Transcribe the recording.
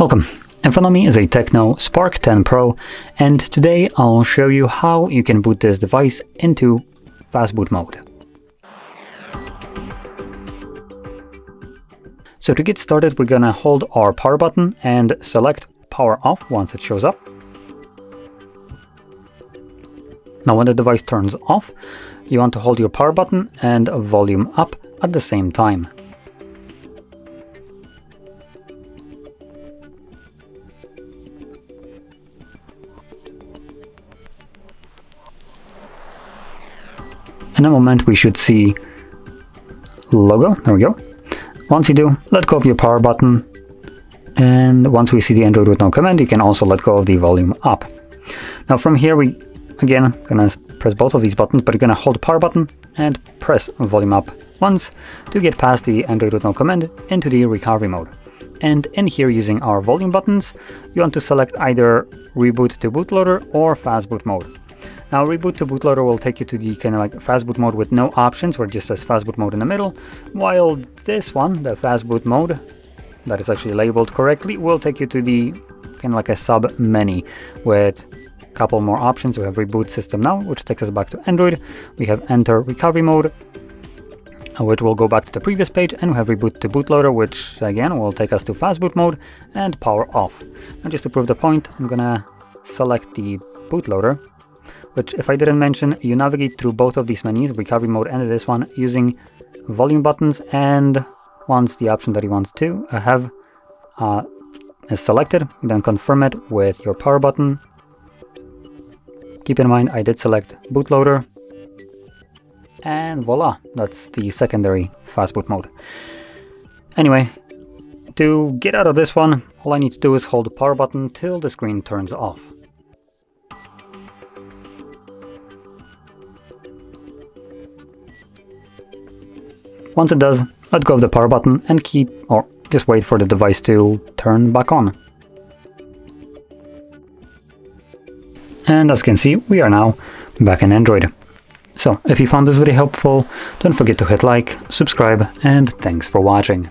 Welcome. In front of me is a Tecno Spark 10 Pro, and today I'll show you how you can boot this device into Fastboot mode. So to get started, we're gonna hold our power button and select power off once it shows up. Now when the device turns off, you want to hold your power button and volume up at the same time. In a moment we should see logo, there we go. Once you do, let go of your power button, and once we see the Android with no command, you can also let go of the volume up. Now from here we, again, gonna press both of these buttons, but you're gonna hold the power button and press volume up once to get past the Android with no command into the recovery mode. And in here, using our volume buttons, you want to select either reboot to bootloader or fastboot mode. Now, reboot to bootloader will take you to the kind of like fastboot mode with no options, where it just says fastboot mode in the middle, while this one, the fastboot mode, that is actually labeled correctly, will take you to the kind of like a sub menu with a couple more options. We have reboot system now, which takes us back to Android. We have enter recovery mode, which will go back to the previous page, and we have reboot to bootloader, which again will take us to fastboot mode and power off. Now, just to prove the point, I'm gonna select the bootloader, which, if I didn't mention, you navigate through both of these menus, recovery mode and this one, using volume buttons, and once the option that you want to have is selected, you then confirm it with your power button. Keep in mind, I did select bootloader, and voila, that's the secondary fastboot mode. Anyway, to get out of this one, all I need to do is hold the power button till the screen turns off. Once it does, let go of the power button and just wait for the device to turn back on. And as you can see, we are now back in Android. So if you found this video helpful, don't forget to hit like, subscribe, and thanks for watching.